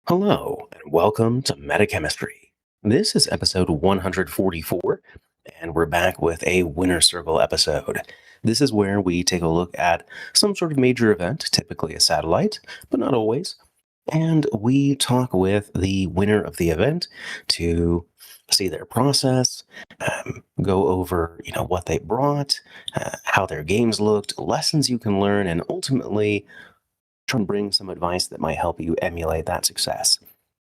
Hello, and welcome to Metachemistry. This is episode 144, and we're back with a Winner Circle episode. This is where we take a look at some sort of major event, typically a satellite, but not always, and we talk with the winner of the event to see their process, go over what they brought, how their games looked, lessons you can learn, and ultimately try and bring some advice that might help you emulate that success.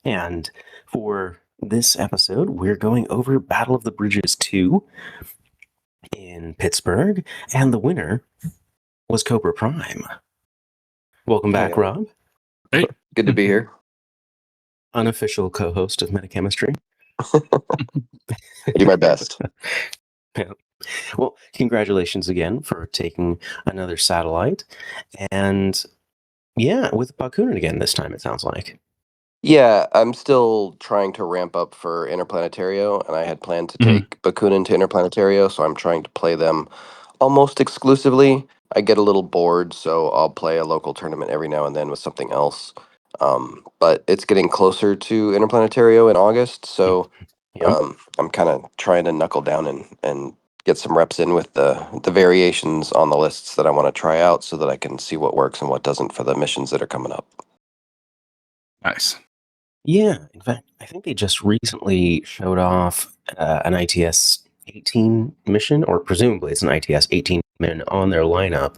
And for this episode, we're going over Battle of the Bridges 2 in Pittsburgh, and the winner was Prime. Welcome back, Yeah. Rob. Hey. Good to be here. Unofficial co-host of Metachemistry. I do my best. Yeah. Well, congratulations again for taking another satellite. And yeah, with Bakunin again this time, it sounds like. Yeah, I'm still trying to ramp up for Interplanetario, and I had planned to take Bakunin to Interplanetario, so I'm trying to play them almost exclusively. I get a little bored, so I'll play a local tournament every now and then with something else. But it's getting closer to Interplanetario in August, so Yep. I'm kind of trying to knuckle down and get some reps in with the variations on the lists that I want to try out so that I can see what works and what doesn't for the missions that are coming up. Nice. Yeah, in fact, I think they just recently showed off an ITS 18 mission, or presumably it's an ITS 18 mission on their lineup.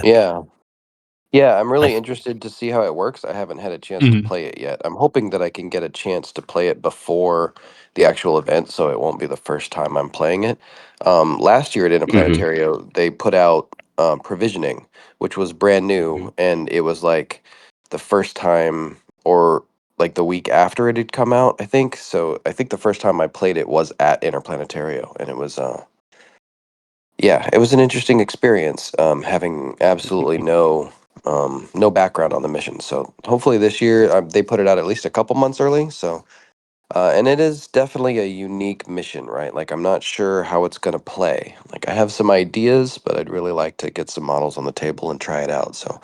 Yeah. Yeah, I'm really I- interested to see how it works. I haven't had a chance to play it yet. I'm hoping that I can get a chance to play it before the actual event, so it won't be the first time I'm playing it. Last year at Mhm. Interplanetario, they put out provisioning, which was brand new, and it was like the first time, or like the week after it had come out, I think. So I think the first time I played it was at Interplanetario, and it was yeah, it was an interesting experience, having absolutely no background on the mission. So hopefully this year they put it out at least a couple months early. So and it is definitely a unique mission, right? Like I'm not sure how it's going to play. Like I have some ideas, but I'd really like to get some models on the table and try it out. So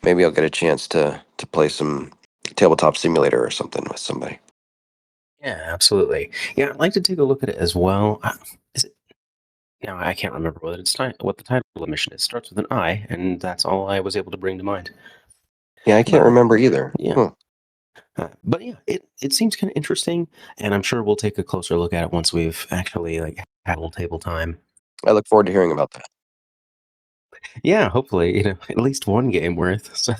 maybe I'll get a chance to play some tabletop simulator or something with somebody. Yeah, absolutely. Yeah, I'd like to take a look at it as well. Is it, now, I can't remember what the title of the mission is. It starts with an I, and that's all I was able to bring to mind. Yeah, I can't But remember either. yeah. Huh. But yeah, it seems kind of interesting, and I'm sure we'll take a closer look at it once we've actually had a little table time. I look forward to hearing about that. Yeah, hopefully, at least one game worth. So.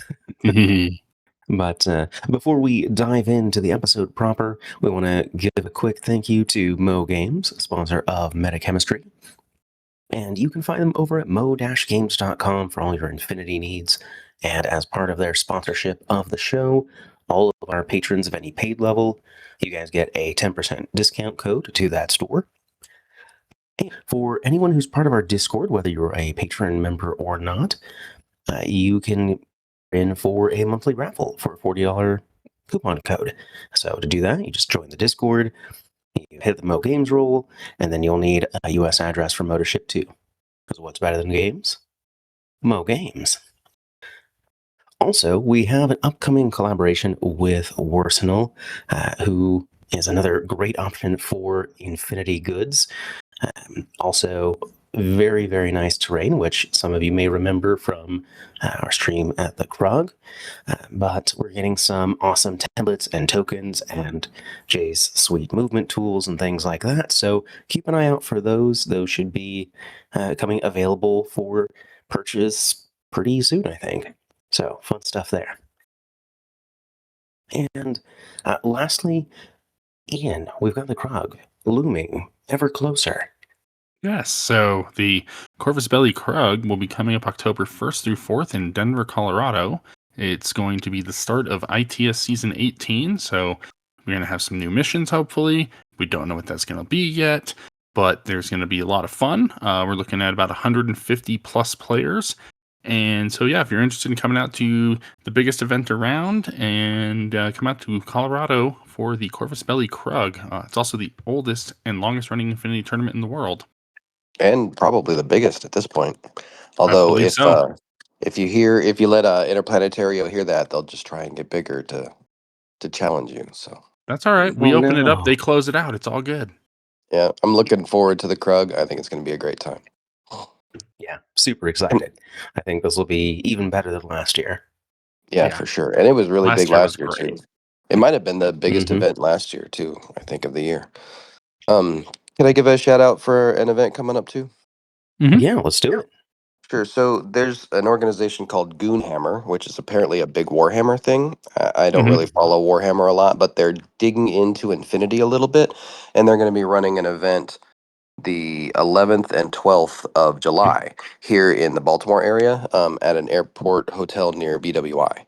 But before we dive into the episode proper, we want to give a quick thank you to Mo Games, sponsor of Metachemistry. And you can find them over at mo-games.com for all your Infinity needs. And as part of their sponsorship of the show, all of our patrons of any paid level, you guys get a 10% discount code to that store. And for anyone who's part of our Discord, whether you're a patron member or not, you can in for a monthly raffle for a $40 coupon code. So to do that, you just join the Discord, you hit the Mo Games rule, and then you'll need a US address for Mo to ship to. Because what's better than games? Mo Games. Also, we have an upcoming collaboration with Warsenal, who is another great option for Infinity goods. Also, very, very nice terrain, which some of you may remember from our stream at the Krug. But we're getting some awesome templates and tokens and Jay's sweet movement tools and things like that. So keep an eye out for those. Those should be coming available for purchase pretty soon, I think. So fun stuff there. And lastly, Ian, we've got the Krug looming ever closer. Yes, so the Corvus Belli Krug will be coming up October 1st through 4th in Denver, Colorado. It's going to be the start of ITS Season 18, so we're going to have some new missions, hopefully. We don't know what that's going to be yet, but there's going to be a lot of fun. We're looking at about 150 plus players. And so, yeah, if you're interested in coming out to the biggest event around and come out to Colorado for the Corvus Belli Krug, it's also the oldest and longest running Infinity tournament in the world. And probably the biggest at this point. I Although believe so. if you let Interplanetario hear that, they'll just try and get bigger to to challenge you. So That's all right. Oh, We open it up, no. they close it out. It's all good. yeah, I'm looking forward to the Krug. I think it's going to be a great time. Yeah, super excited. I think this will be even better than last year. Yeah, Yeah. for sure. And it was really Last big year was last year too. great. It might have been the biggest Mhm. event last year too, I think, of the year. Can I give a shout out for an event coming up too? Yeah, let's do it. Sure. So there's an organization called Goonhammer, which is apparently a big Warhammer thing. I don't really Mhm. follow Warhammer a lot, but they're digging into Infinity a little bit, and they're going to be running an event the 11th and 12th of July here in the Baltimore area at an airport hotel near BWI.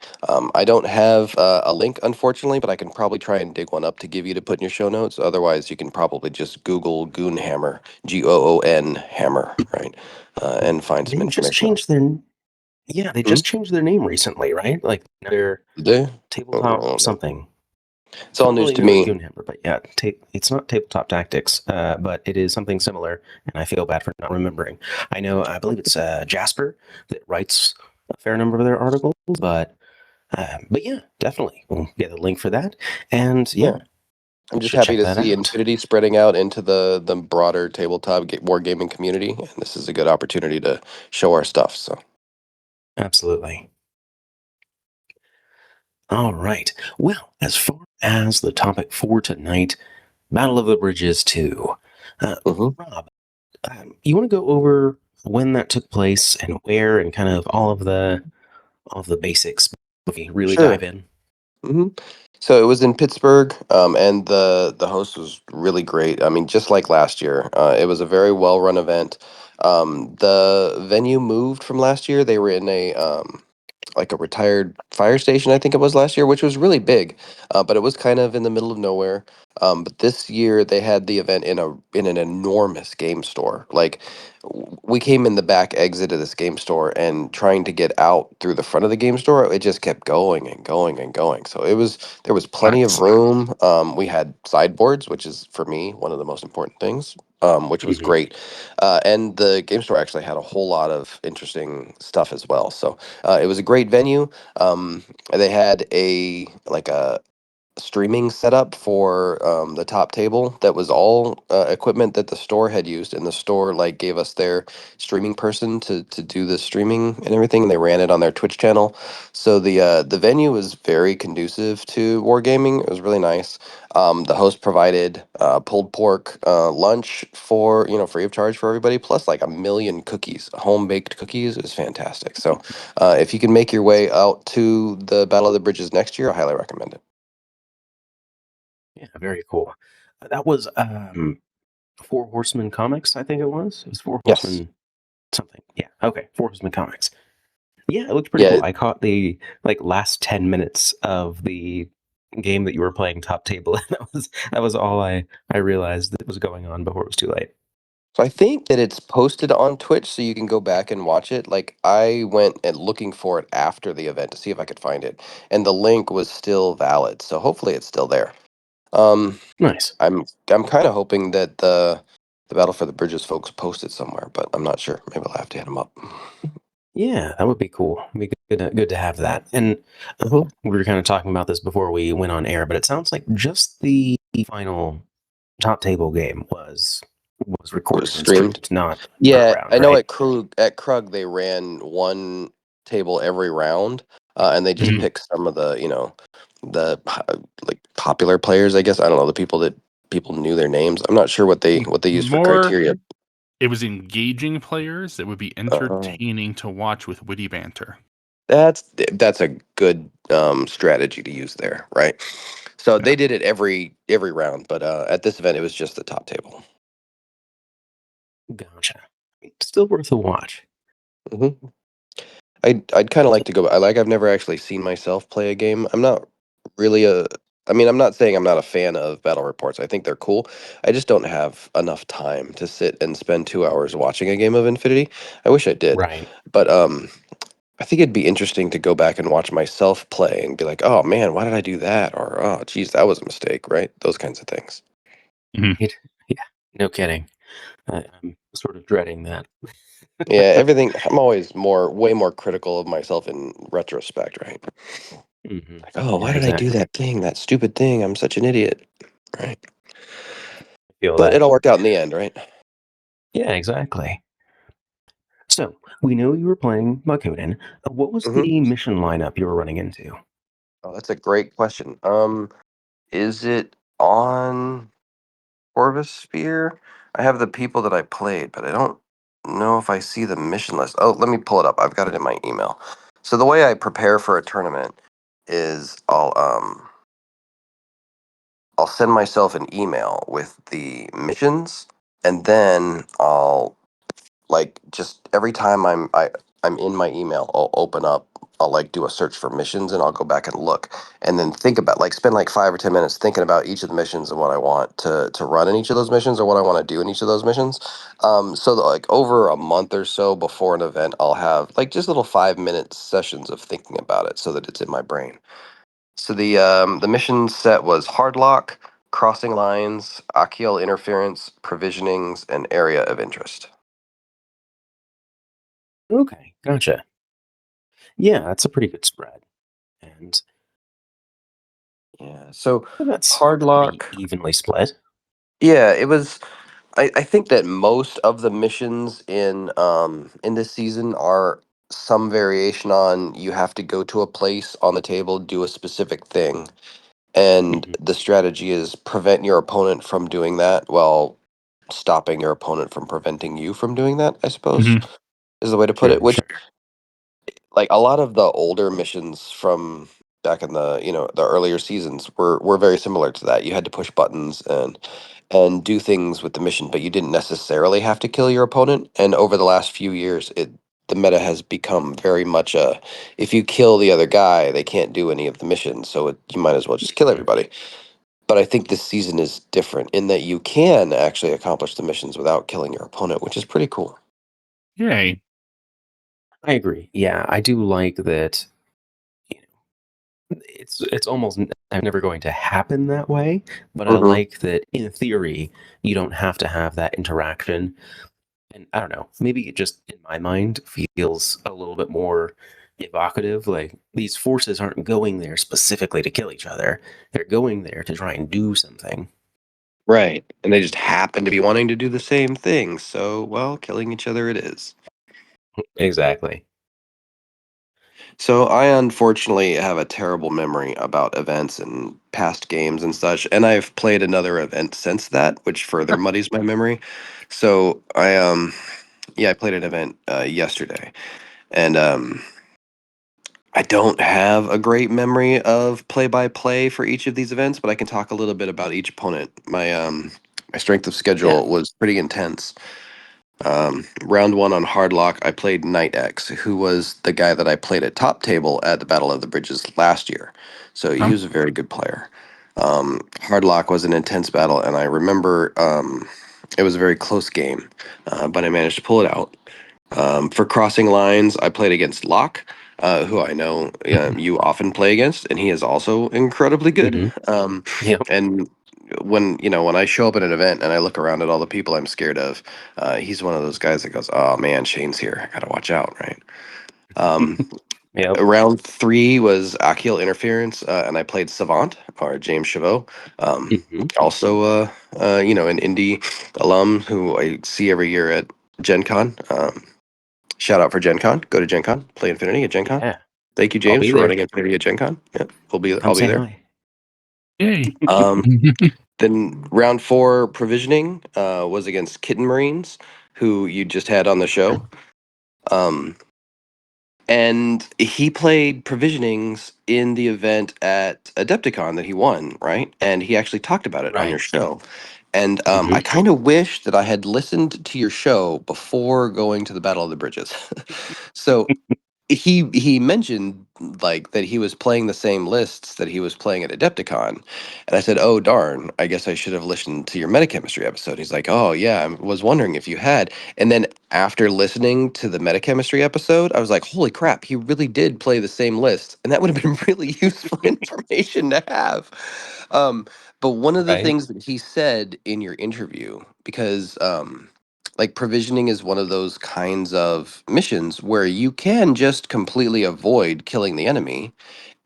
I don't have a link, unfortunately, but I can probably try and dig one up to give you to put in your show notes. Otherwise, you can probably just Google Goonhammer, Goon Hammer, right, and find some They just information. changed their Yeah, they Hmm? just changed their name recently, right? Like their They? tabletop something. It's all news Formerly to known as me. Goonhammer, but yeah, it's not tabletop tactics, but it is something similar, and I feel bad for not remembering. I believe it's Jasper that writes a fair number of their articles, but yeah, definitely we'll get a link for that, and Yeah. yeah, I'm just should happy check to that see out. Infinity spreading out into the broader tabletop wargaming community, and this is a good opportunity to show our stuff. So. Absolutely. All right. Well, as far as the topic for tonight, Battle of the Bridges 2. Mhm. Rob, you want to go over when that took place and where and kind of all of the basics before we really Sure. dive in? Hmm. So it was in Pittsburgh, and the host was really great. I mean, just like last year, it was a very well run event. The venue moved from last year. They were in a like a retired fire station, I think it was last year, which was really big, but it was kind of in the middle of nowhere. But this year they had the event in an enormous game store. Like we came in the back exit of this game store, and trying to get out through the front of the game store, it just kept going and going and going. So there was plenty of Nice. room. We had sideboards, which is for me one of the most important things. Which was Hmm. great, and the game store actually had a whole lot of interesting stuff as well. So it was a great venue. They had a streaming setup for the top table that was all equipment that the store had used, and the store like gave us their streaming person to do the streaming and everything, and they ran it on their Twitch channel. So the venue was very conducive to wargaming. It was really nice. The host provided pulled pork lunch for free of charge for everybody, plus like a million cookies, home baked cookies. It was fantastic. So if you can make your way out to the Battle of the Bridges next year, I highly recommend it. Yeah, very cool. That was Four Horsemen Comics, I think it was. It was Four Yes. Horsemen something. Yeah, okay, Four Horsemen Comics. Yeah, it looked pretty Yeah. cool. I caught the last 10 minutes of the game that you were playing top table, and that was all I realized that was going on before it was too late. So I think that it's posted on Twitch, so you can go back and watch it. Like I went and looking for it after the event to see if I could find it, and the link was still valid. So hopefully it's still there. Um, Nice. I'm kind of hoping that the Battle for the Bridges folks post it somewhere, but I'm not sure. Maybe I'll have to hit them up. Yeah, that would be cool. It'd be good to have that. And Mhm. we were kind of talking about this before we went on air, but it sounds like just the final top table game was It was recorded and streamed. streamed, not per Yeah, round, I know right? at Krug they ran one table every round, and they just Mhm. picked some of like popular players. I guess I don't know the people that people knew their names. I'm not sure what they used for More, criteria. it was engaging players that would be Uh, entertaining to watch with witty banter. that's a good strategy to use there, right? So Yeah. they did it every round, but at this event it was just the top table. Gotcha. Still worth a watch. Hmm. I'd kind of like to go. I've never actually seen myself play a game. I'm not really a. I mean, I'm not saying I'm not a fan of battle reports. I think they're cool. I just don't have enough time to sit and spend 2 hours watching a game of Infinity. I wish I did, Right. but I think it'd be interesting to go back and watch myself play and be like, oh man, why did I do that? Or oh, geez, that was a mistake, right? Those kinds of things. Mhm. Yeah, no kidding. I'm sort of dreading that. Yeah, everything. I'm always way more critical of myself in retrospect, right? Like, oh, why Yeah, did I do exactly. that thing? That stupid thing. I'm such an idiot. Right. I feel But that. it all worked out in the end, right? Yeah, exactly. So we know you were playing Makoden. What was Hmm. the mission lineup you were running into? Oh, that's a great question. Is it on Corvasphere? I have the people that I played, but I don't know if I see the mission list. Oh, let me pull it up. I've got it in my email. So the way I prepare for a tournament is I'll send myself an email with the missions, and then I'll like just every time I'm in my email, I'll open up, I'll like do a search for missions, and I'll go back and look, and then think about like spend like 5 or 10 minutes thinking about each of the missions and what I want to run in each of those missions or what I want to do in each of those missions. So that like over a month or so before an event, I'll have like just little 5 minute sessions of thinking about it so that it's in my brain. So the mission set was hardlock, crossing lines, achial interference, provisionings, and area of interest. Okay, gotcha. Yeah, that's a pretty good spread, and Yeah. So that's hardlock. pretty evenly split. Yeah, it was. I think that most of the missions in this season are some variation on you have to go to a place on the table, do a specific thing, and Hmm. the strategy is prevent your opponent from doing that while stopping your opponent from preventing you from doing that, I suppose, Hmm. is the way to put it. Sure, Which sure. like a lot of the older missions from back in the the earlier seasons were very similar to that. You had to push buttons and do things with the mission, but you didn't necessarily have to kill your opponent. And over the last few years, the meta has become very much a if you kill the other guy, they can't do any of the missions, so you might as well just kill Mhm. everybody. But I think this season is different in that you can actually accomplish the missions without killing your opponent, which is pretty cool. Yay. I agree. Yeah, I do like that. You know, it's almost never going to happen that way, but I Hmm. like that in theory you don't have to have that interaction. And I don't know, maybe it just in my mind feels a little bit more evocative. Like these forces aren't going there specifically to kill each other; they're going there to try and do something. Right. And they just happen to be wanting to do the same thing. So, well, killing each other it is. Exactly. So, I unfortunately have a terrible memory about events and past games and such. And I've played another event since that, which further muddies my memory. So, yeah, I played an event yesterday. And, I don't have a great memory of play by play for each of these events, but I can talk a little bit about each opponent. My strength of Yeah. schedule was pretty intense. Round one on Hardlock, I played Knight X, who was the guy that I played at top table at the Battle of the Bridges last year. So he Huh? was a very good player. Hardlock was an intense battle, and I remember it was a very close game, but I managed to pull it out. For crossing lines, I played against Locke, who I know you often play against, and he is also incredibly good. Hmm. Yep. And when I show up at an event and I look around at all the people I'm scared of, he's one of those guys that goes, "Oh man, Shane's here. I gotta watch out." Right. Um, Yep. Round three was Achiel Interference, and I played Savant or James Chavot, Hmm. also an indie alum who I see every year at Gen Con. Shout out for Gen Con. Go to Gen Con. Play Infinity at Gen Con. Yeah. Thank you, I'll James, be for there. running Infinity at Gen Con. Yeah, Come I'll be say there. hi. Yay. Um, then round four provisioning was against Kitten Marines, who you just had on the show. Um, and he played provisionings in the event at Adepticon that he won, right? And he actually talked about it on your Right. show. And I Hmm. kind of wish that I had listened to your show before going to the Battle of the Bridges. So he mentioned like that he was playing the same lists that he was playing at Adepticon, and I said, "Oh darn! I guess I should have listened to your metachemistry episode." He's like, "Oh yeah, I was wondering if you had." And then after listening to the metachemistry episode, I was like, "Holy crap! He really did play the same list, and that would have been really useful information to have." But one of the Right. things that he said in your interview, because like provisioning is one of those kinds of missions where you can just completely avoid killing the enemy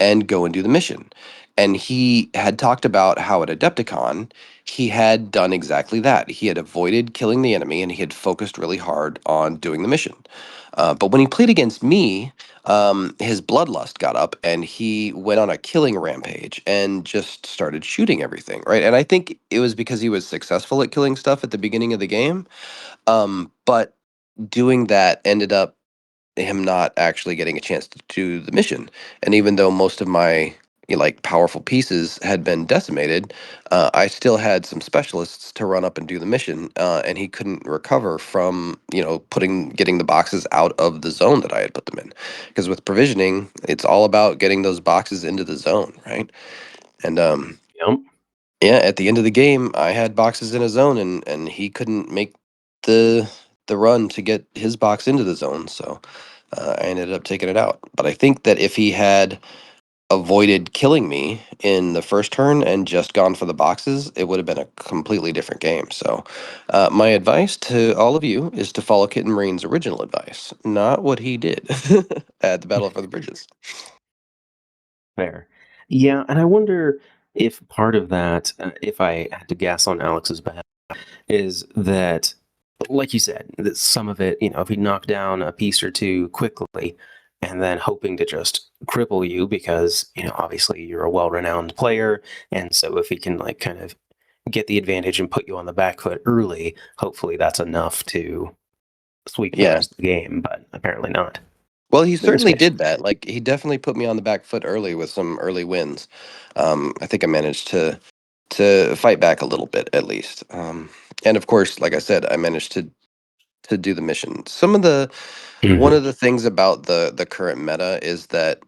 and go and do the mission. And he had talked about how at Adepticon he had done exactly that. He had avoided killing the enemy and he had focused really hard on doing the mission. But when he played against me, his bloodlust got up and he went on a killing rampage and just started shooting everything, right? And I think it was because he was successful at killing stuff at the beginning of the game. But doing that ended up him not actually getting a chance to do the mission. And even though most of my like powerful pieces had been decimated, I still had some specialists to run up and do the mission, and he couldn't recover from getting the boxes out of the zone that I had put them in. Because with provisioning, it's all about getting those boxes into the zone, right? And Yep. yeah, at the end of the game, I had boxes in a zone, and he couldn't make the the run to get his box into the zone, so I ended up taking it out. But I think that if he had avoided killing me in the first turn and just gone for the boxes, it would have been a completely different game. So, my advice to all of you is to follow Kitten Marine's original advice, not what he did at the Battle for the Bridges. Fair. Yeah, and I wonder if part of that, if I had to guess on Alex's behalf, is that, like you said, that some of it, if he knocked down a piece or two quickly and then hoping to just cripple you because, obviously you're a well-renowned player. And so if he can, like, kind of get the advantage and put you on the back foot early, hopefully that's enough to sweep the Yeah. rest of the game, but apparently not. Well, he In this certainly case. did that. Like, he definitely put me on the back foot early with some early wins. I think I managed to fight back a little bit at least. And of course, like I said, I managed to do the mission. One Mhm. of the things about the current meta is that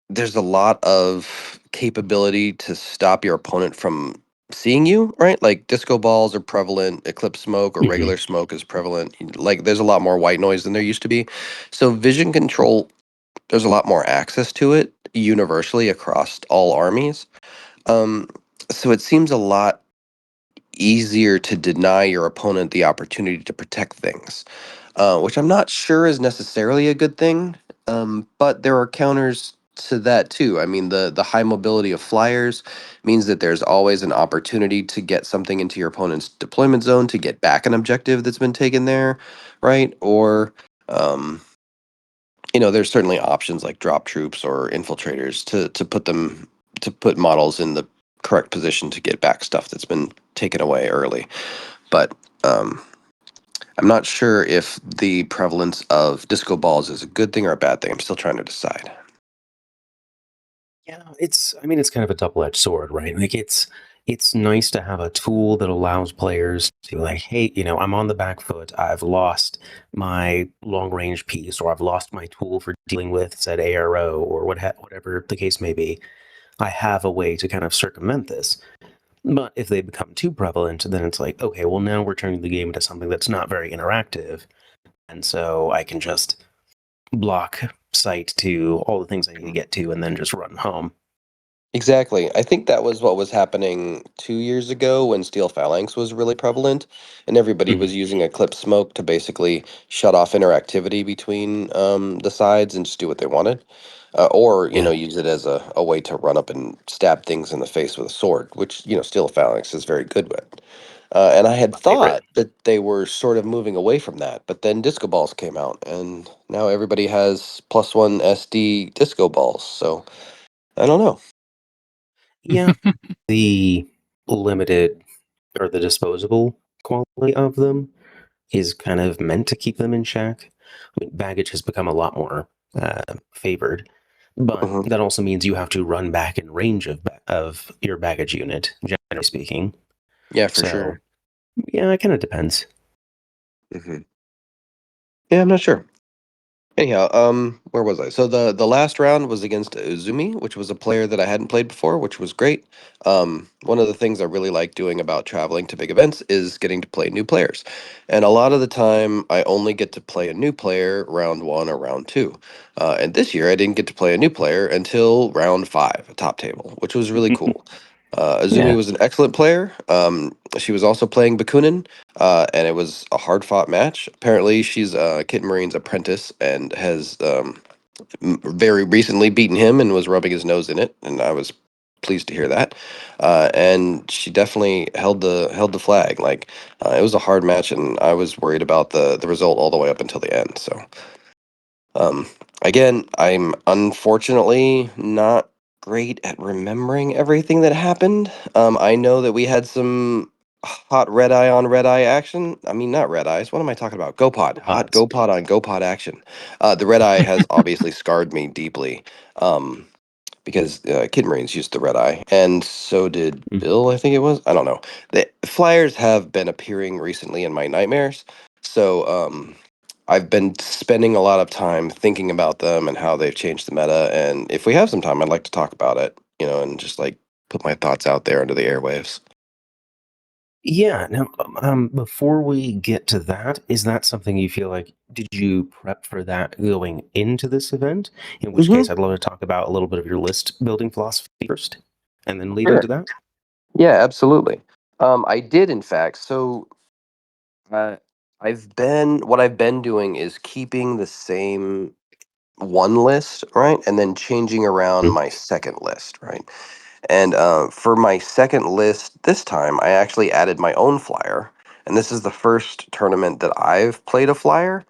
there's a lot of capability to stop your opponent from seeing you, right? Like disco balls are prevalent, eclipse smoke or regular Mhm. smoke is prevalent. Like there's a lot more white noise than there used to be. So vision control, there's a lot more access to it universally across all armies. Um, so it seems a lot easier to deny your opponent the opportunity to protect things, which I'm not sure is necessarily a good thing. But there are counters to that too. I mean, the high mobility of flyers means that there's always an opportunity to get something into your opponent's deployment zone to get back an objective that's been taken there, right? Or um, there's certainly options like drop troops or infiltrators to put models in the correct position to get back stuff that's been taken away early. But um, I'm not sure if the prevalence of disco balls is a good thing or a bad thing. I'm still trying to decide. Yeah, it's kind of a double-edged sword, right? Like it's nice to have a tool that allows players to be like, hey, I'm on the back foot. I've lost my long-range piece, or I've lost my tool for dealing with said ARO, or whatever the case may be. I have a way to kind of circumvent this. But if they become too prevalent, then it's like, okay, well, now we're turning the game into something that's not very interactive. And so I can just block sight to all the things I need to get to and then just run home. Exactly. I think that was what was happening 2 years ago when Steel Phalanx was really prevalent, and everybody Mhm. was using Eclipse Smoke to basically shut off interactivity between the sides and just do what they wanted. Or, Yeah, use it as a way to run up and stab things in the face with a sword, which, Steel Phalanx is very good with. And I had my favorite. thought that they were sort of moving away from that, but then disco balls came out, and now everybody has +1 SD disco balls. So I don't know. Yeah, the limited or the disposable quality of them is kind of meant to keep them in check. I mean, baggage has become a lot more favored, but Mhm. that also means you have to run back in range of your baggage unit, generally speaking. Yeah, for So sure. yeah, it kind of depends. Hmm. Yeah, I'm not sure. Anyhow, where was I? So the last round was against Uzumi, which was a player that I hadn't played before, which was great. One of the things I really like doing about traveling to big events is getting to play new players, and a lot of the time I only get to play a new player round one or round two. And this year I didn't get to play a new player until round five, a top table, which was really cool. Azumi Yeah, was an excellent player. She was also playing Bakunin, and it was a hard fought match. Apparently, she's Kit Marine's apprentice and has very recently beaten him and was rubbing his nose in it, and I was pleased to hear that. And she definitely held the flag. Like it was a hard match, and I was worried about the result all the way up until the end. So um, again, I'm unfortunately not great at remembering everything that happened. I know that we had some hot red eye on red eye action. I mean, not red eyes. What am I talking about? Go pod. Hot Pods. go pod on go pod action. The red eye has obviously scarred me deeply. Um, because Kid Marines used the red eye, and so did Mm. Bill. I think it was. I don't know. The flyers have been appearing recently in my nightmares, so I've been spending a lot of time thinking about them and how they've changed the meta. And if we have some time, I'd like to talk about it. And just like put my thoughts out there into the airwaves. Yeah. Now, before we get to that, is that something you feel like? Did you prep for that going into this event? In which Mm-hmm. case, I'd love to talk about a little bit of your list building philosophy first, and then lead Sure. into that. Yeah, absolutely. I did, in fact. So what I've been doing is keeping the same one list, right? And then changing around Mm. my second list, right? And for my second list this time, I actually added my own flyer. And this is the first tournament that I've played a flyer,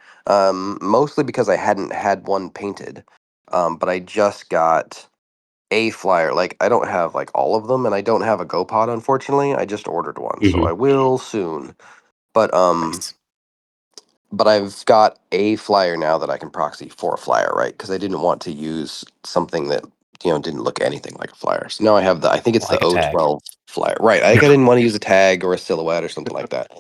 mostly because I hadn't had one painted. But I just got a flyer. Like, I don't have like all of them, and I don't have a GoPod, unfortunately. I just ordered one, so Hmm. I will soon. But Nice. I've got a flyer now that I can proxy for a flyer, right? Because I didn't want to use something that didn't look anything like a flyer. So now I have I think it's the Like a tag. O12 flyer, right? I didn't want to use a tag or a silhouette or something like that.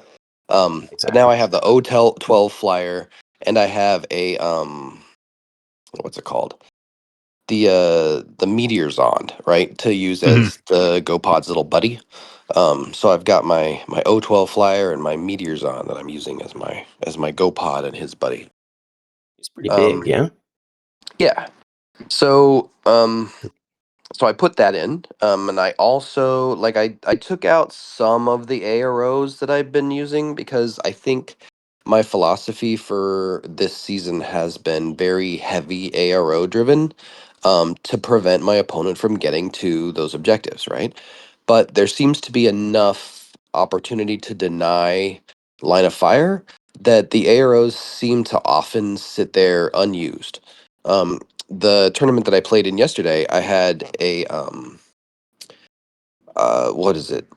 But now Exactly. I have the O12 flyer, and I have a what's it called? The Meteor Zond, right? To use Mhm. as the GoPod's little buddy. So I've got my O12 flyer and my Meteors on that I'm using as my GoPod and his buddy. It's pretty big, Um, yeah. yeah. So I put that in, and I also like I took out some of the AROs that I've been using because I think my philosophy for this season has been very heavy ARO driven, to prevent my opponent from getting to those objectives, right? But there seems to be enough opportunity to deny line of fire that the AROs seem to often sit there unused. The tournament that I played in yesterday, I had a what is it?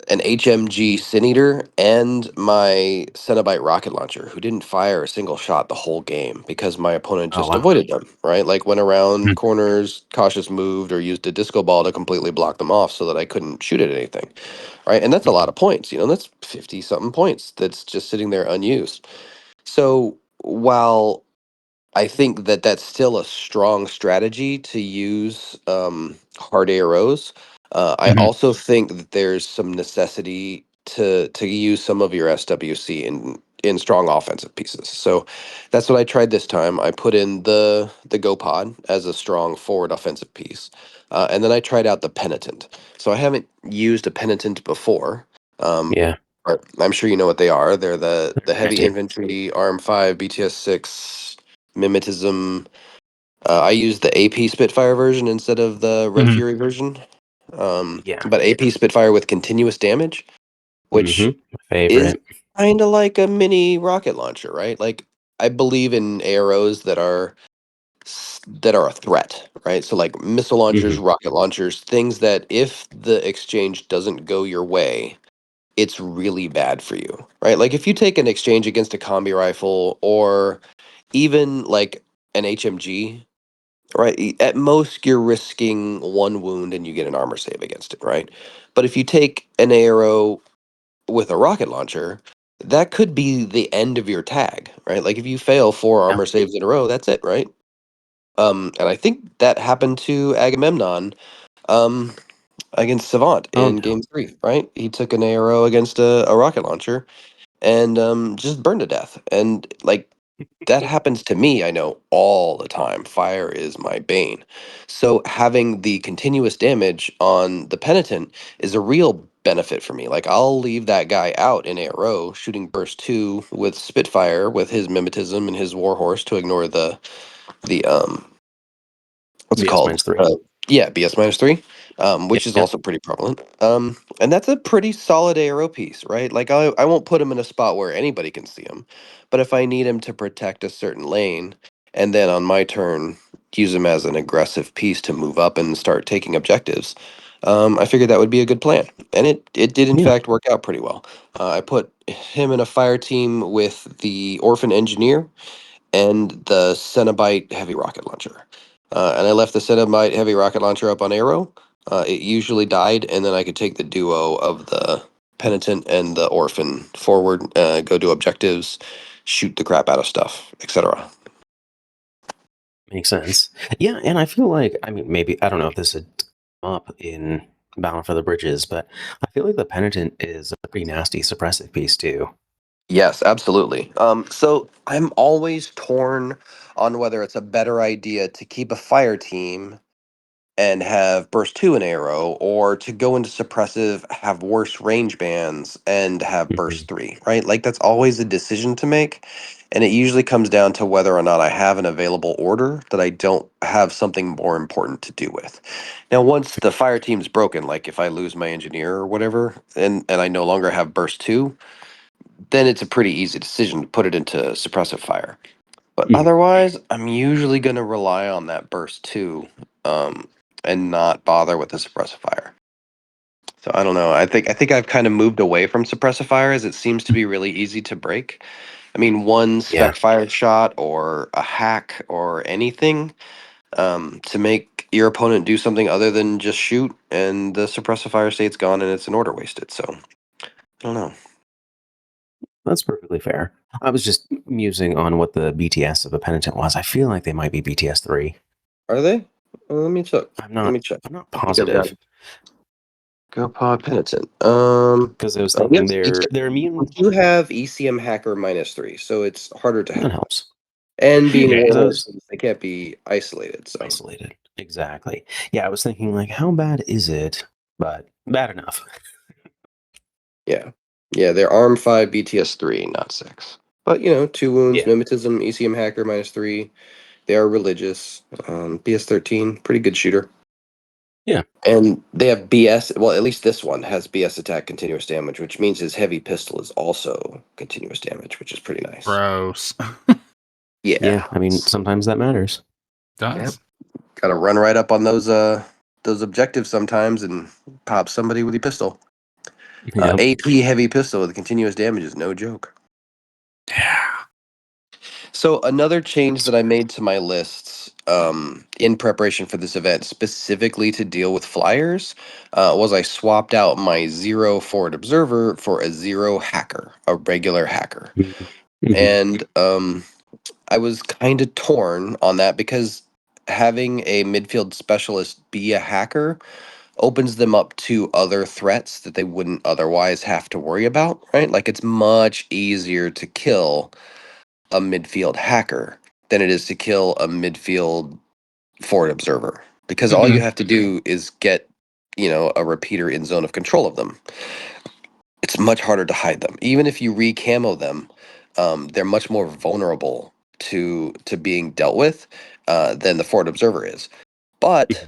An HMG Sin Eater and my Cenobite rocket launcher, who didn't fire a single shot the whole game because my opponent Oh just wow. avoided them. Right, like went around Mm. corners, cautious moved, or used a disco ball to completely block them off so that I couldn't shoot at anything. Right, and that's a lot Mhm. of points. That's 50 something points that's just sitting there unused. So while I think that that's still a strong strategy to use hard arrows. I Mhm. also think that there's some necessity to use some of your SWC in strong offensive pieces. So that's what I tried this time. I put in the GoPod as a strong forward offensive piece, and then I tried out the Penitent. So I haven't used a Penitent before. Um, Yeah. but I'm sure you know what they are. They're the heavy Nasty. infantry, ARM 5, BTS 6, mimetism. I use the AP Spitfire version instead of the Red Mhm. Fury version. Yeah. But AP Spitfire with continuous damage, which My is favorite. kind of like a mini rocket launcher, right? Like I believe in arrows that are a threat, right? So like missile launchers, Hmm. rocket launchers, things that if the exchange doesn't go your way, it's really bad for you, right? Like if you take an exchange against a combi rifle or even like an HMG, right? At most, you're risking one wound and you get an armor save against it, right? But if you take an arrow with a rocket launcher, that could be the end of your tag, right? Like if you fail four Yeah. armor saves in a row, that's it, right? And I think that happened to Agamemnon um, against Savant Oh in no. game three, right? He took an arrow against a rocket launcher and just burned to death. And like that happens to me, I know, all the time. Fire is my bane. So having the continuous damage on the penitent is a real benefit for me. Like I'll leave that guy out in a row shooting burst 2 with Spitfire with his mimetism and his warhorse to ignore the what's it BS called? minus 3. Yeah, BS minus 3, which is Yeah. also pretty prevalent. And that's a pretty solid ARO piece, right? Like I won't put him in a spot where anybody can see him, but if I need him to protect a certain lane, and then on my turn use him as an aggressive piece to move up and start taking objectives, I figured that would be a good plan, and it did in Yeah. fact work out pretty well. I put him in a fire team with the Orphan Engineer and the Cenobite heavy rocket launcher. And I left the Cenobite heavy rocket launcher up on arrow. It usually died, and then I could take the duo of the Penitent and the Orphan forward, go do objectives, shoot the crap out of stuff, etc. Makes sense. Yeah, and I feel like, I mean, maybe, I don't know if this had come up in Bound for the Bridges, but I feel like the Penitent is a pretty nasty suppressive piece too. Yes, absolutely. So I'm always torn on whether it's a better idea to keep a fire team and have burst 2 and arrow, or to go into suppressive, have worse range bands, and have Mhm. burst 3, right? Like that's always a decision to make. And it usually comes down to whether or not I have an available order that I don't have something more important to do with. Now, once the fire team's broken, like if I lose my engineer or whatever, and I no longer have burst 2, then it's a pretty easy decision to put it into suppressive fire. But Mhm. otherwise, I'm usually going to rely on that burst 2, um, and not bother with the suppressifier. So I don't know. I think I've kind of moved away from suppressifier as it seems to be really easy to break. I mean, one Yeah. spec fire shot or a hack or anything, to make your opponent do something other than just shoot, and the suppressifier state's gone and it's an order wasted. So I don't know. That's perfectly fair. I was just musing on what the BTS of a Penitent was. I feel like they might be BTS 3. Are they? Let me check. I'm Let not me check. I'm not I think I've got positive Go Pod Penitent. because I was Yes, thinking they're we immune. do have ECM Hacker -3, so it's harder to That have. helps. And being Yeah, because I was warhorses, they can't be isolated. So isolated. Exactly. Yeah, I was thinking like, how bad is it? But bad enough. yeah, yeah, they're Arm 5 BTS 3, not 6. But 2 wounds, Yeah. mimetism, ECM Hacker -3. They are religious. BS 13, pretty good shooter. Yeah. And they have BS. Well, at least this one has BS attack continuous damage, which means his heavy pistol is also continuous damage, which is pretty nice. Gross. Yeah. Yeah. I mean, sometimes that matters. Does. Got to run right up on those objectives sometimes and pop somebody with your pistol. Yep. AP heavy pistol with continuous damage is no joke. Yeah. So another change that I made to my lists, in preparation for this event, specifically to deal with flyers, was I swapped out my 0 forward observer for a 0 hacker, a regular hacker. Mm-hmm. And I was kind of torn on that because having a midfield specialist be a hacker opens them up to other threats that they wouldn't otherwise have to worry about, right? Like it's much easier to kill a midfield hacker than it is to kill a midfield forward observer because all you Hmm. have to do is get, a repeater in zone of control of them. It's much harder to hide them. Even if you re-camo them, they're much more vulnerable to being dealt with, than the forward observer is. But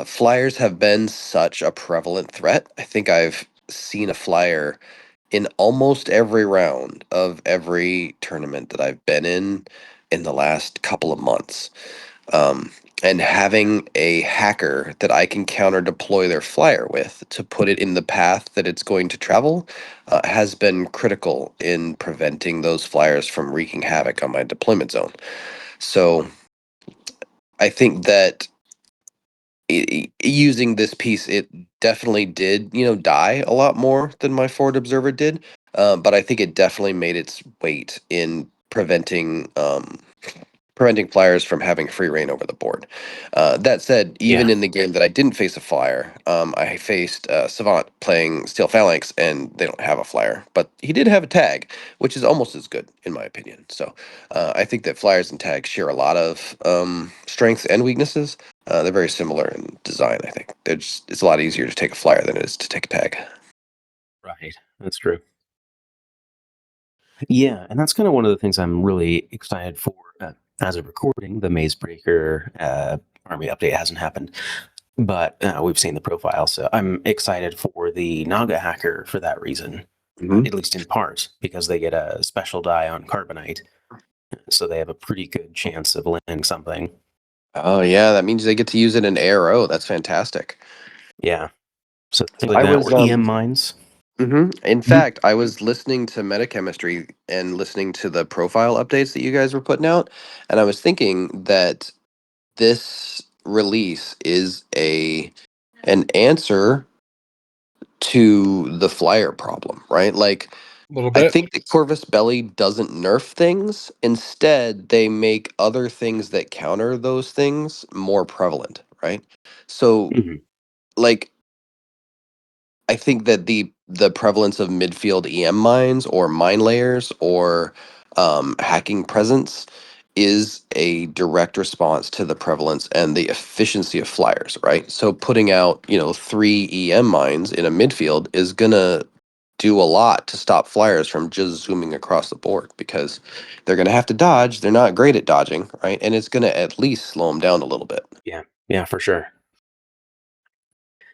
flyers have been such a prevalent threat. I think I've seen a flyer in almost every round of every tournament that I've been in the last couple of months. Um, and having a hacker that I can counter deploy their flyer with to put it in the path that it's going to travel, has been critical in preventing those flyers from wreaking havoc on my deployment zone. So I think that using this piece, it definitely did, die a lot more than my forward observer did. But I think it definitely made its weight in preventing flyers from having free reign over the board. That said, Yeah. even in the game that I didn't face a flyer, I faced Savant playing Steel Phalanx, and they don't have a flyer, but he did have a tag, which is almost as good, in my opinion. So I think that flyers and tags share a lot of strengths and weaknesses. They're very similar in design, I think. It's a lot easier to take a flyer than it is to take a tag. Right. That's true. Yeah, and that's kind of one of the things I'm really excited for as a recording, the Maze Breaker army update hasn't happened. But we've seen the profile, so I'm excited for the Naga hacker for that reason, at least in part, because they get a special die on Carbonite, so they have a pretty good chance of landing something. Oh yeah, that means they get to use it in ARO. That's fantastic. Yeah, so things like I that, was or EM mines. In fact, I was listening to Metachemistry and listening to the profile updates that you guys were putting out, and I was thinking that this release is an answer to the flyer problem, right? Like, A little I bit. think that Corvus Belly doesn't nerf things. Instead, they make other things that counter those things more prevalent, right? So, Mhm. like, I think that the prevalence of midfield EM mines or mine layers or hacking presence is a direct response to the prevalence and the efficiency of flyers, right? So putting out, 3 EM mines in a midfield is gonna do a lot to stop flyers from just zooming across the board because they're gonna have to dodge. They're not great at dodging, right? And it's gonna at least slow them down a little bit. Yeah, for sure.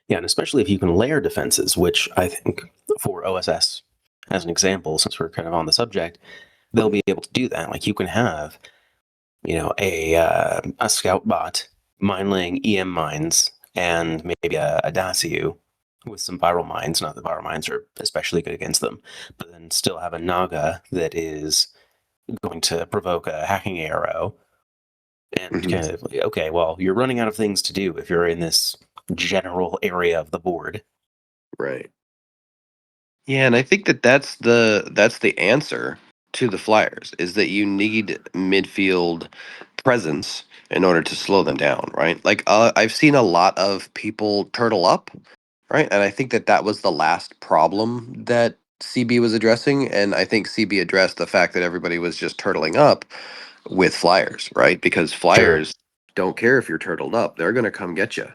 Yeah, and especially if you can layer defenses, which I think for OSS, as an example, since we're kind of on the subject, they'll be able to do that. Like you can have, a scout bot mine laying EM mines and maybe a Daciu with some viral mines. Not that viral mines are especially good against them, but then still have a Naga that is going to provoke a hacking arrow and Mhm. kind of like, okay, well, you're running out of things to do if you're in this general area of the board. Right. Yeah, and I think that that's the answer to the Flyers is that you need midfield presence in order to slow them down, right? Like I've seen a lot of people turtle up, right? And I think that that was the last problem that CB was addressing, and I think CB addressed the fact that everybody was just turtling up with Flyers, right? Because Sure. Flyers don't care if you're turtled up; they're going to come get you.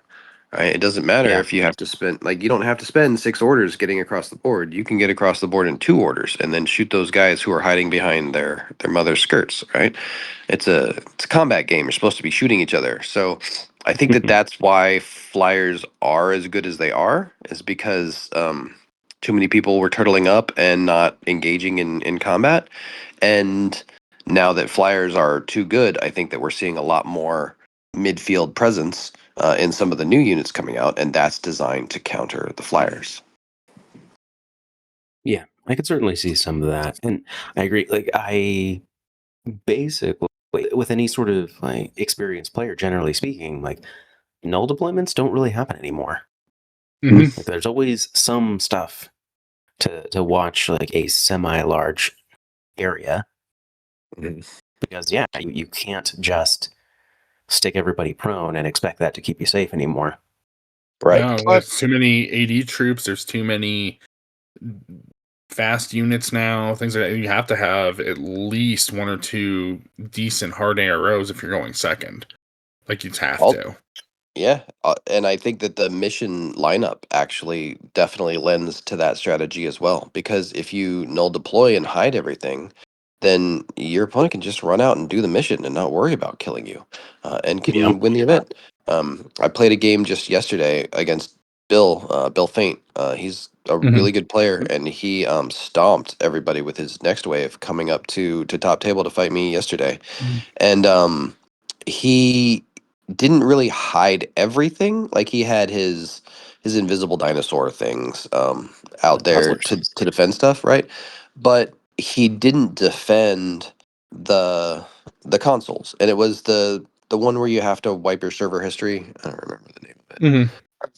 Right? It doesn't matter Yeah. if you have to spend you don't have to spend 6 orders getting across the board. You can get across the board in 2 orders and then shoot those guys who are hiding behind their mother's skirts, right? It's a combat game. You're supposed to be shooting each other. So I think that that's why flyers are as good as they are, is because too many people were turtling up and not engaging in combat. And now that flyers are too good, I think that we're seeing a lot more midfield presence in some of the new units coming out, and that's designed to counter the flyers. Yeah, I could certainly see some of that. And I agree. Like, I basically, with any sort of like experienced player, generally speaking, like null deployments don't really happen anymore. Hmm. Like, there's always some stuff to watch, like a semi-large area, Mhm. because yeah, you can't just stick everybody prone and expect that to keep you safe anymore. Right. No, But there's too many AD troops. There's too many fast units now. Things like that. You have to have at least 1 or 2 decent hard AROs if you're going second. Like you just have all to. Yeah, and I think that the mission lineup actually definitely lends to that strategy as well. Because if you null deploy and hide everything, then your opponent can just run out and do the mission and not worry about killing you, and Yeah. can win the event. I played a game just yesterday against Bill Faint. He's a Hmm. really good player, and he stomped everybody with his next wave coming up to top table to fight me yesterday. And he didn't really hide everything. Like he had his invisible dinosaur things The out there puzzlers. to defend stuff, right? But he didn't defend the the consoles, and it was the one where you have to wipe your server history. I don't remember the name of it. Hmm.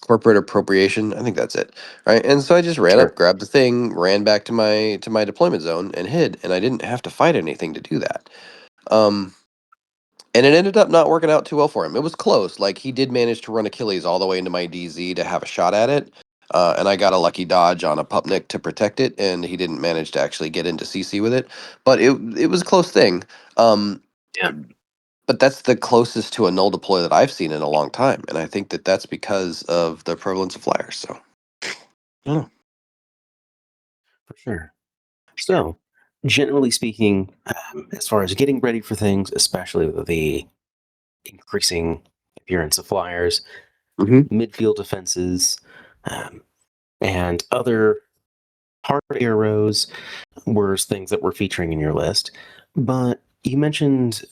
Corporate appropriation. I think that's it, right? And so I just ran up, Sure. grabbed the thing, ran back to my deployment zone, and hid. And I didn't have to fight anything to do that. Um, and it ended up not working out too well for him. It was close. Like he did manage to run Achilles all the way into my DZ to have a shot at it. And I got a lucky dodge on a pupnik to protect it, and he didn't manage to actually get into CC with it. But it was a close thing. Um, Yeah, but that's the closest to a null deploy that I've seen in a long time, and I think that that's because of the prevalence of flyers. So I don't know. for sure. So, generally speaking, as far as getting ready for things, especially with the increasing appearance of flyers, Mhm. midfield defenses, and other hard arrows were things that were featuring in your list. But you mentioned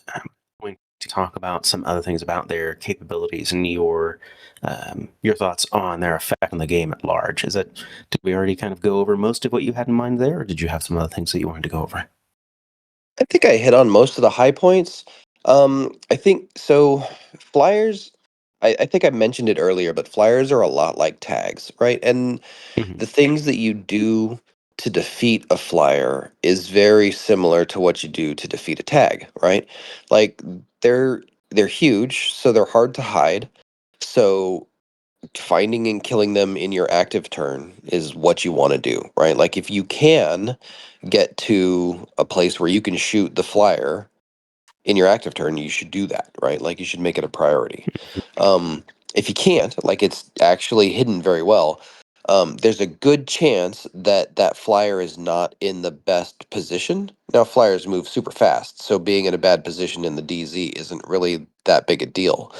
going to talk about some other things about their capabilities and your thoughts on their effect on the game at large. Did we already kind of go over most of what you had in mind there, or did you have some other things that you wanted to go over? I think I hit on most of the high points. I think so. Flyers, I think I mentioned it earlier, but flyers are a lot like tags, right? And Mhm. the things that you do to defeat a flyer is very similar to what you do to defeat a tag, right? Like they're huge, so they're hard to hide. So finding and killing them in your active turn is what you want to do, right? Like if you can get to a place where you can shoot the flyer in your active turn, you should do that, right? Like you should make it a priority. Um, if you can't, like it's actually hidden very well, there's a good chance that that flyer is not in the best position. Now, flyers move super fast, so being in a bad position in the DZ isn't really that big a deal.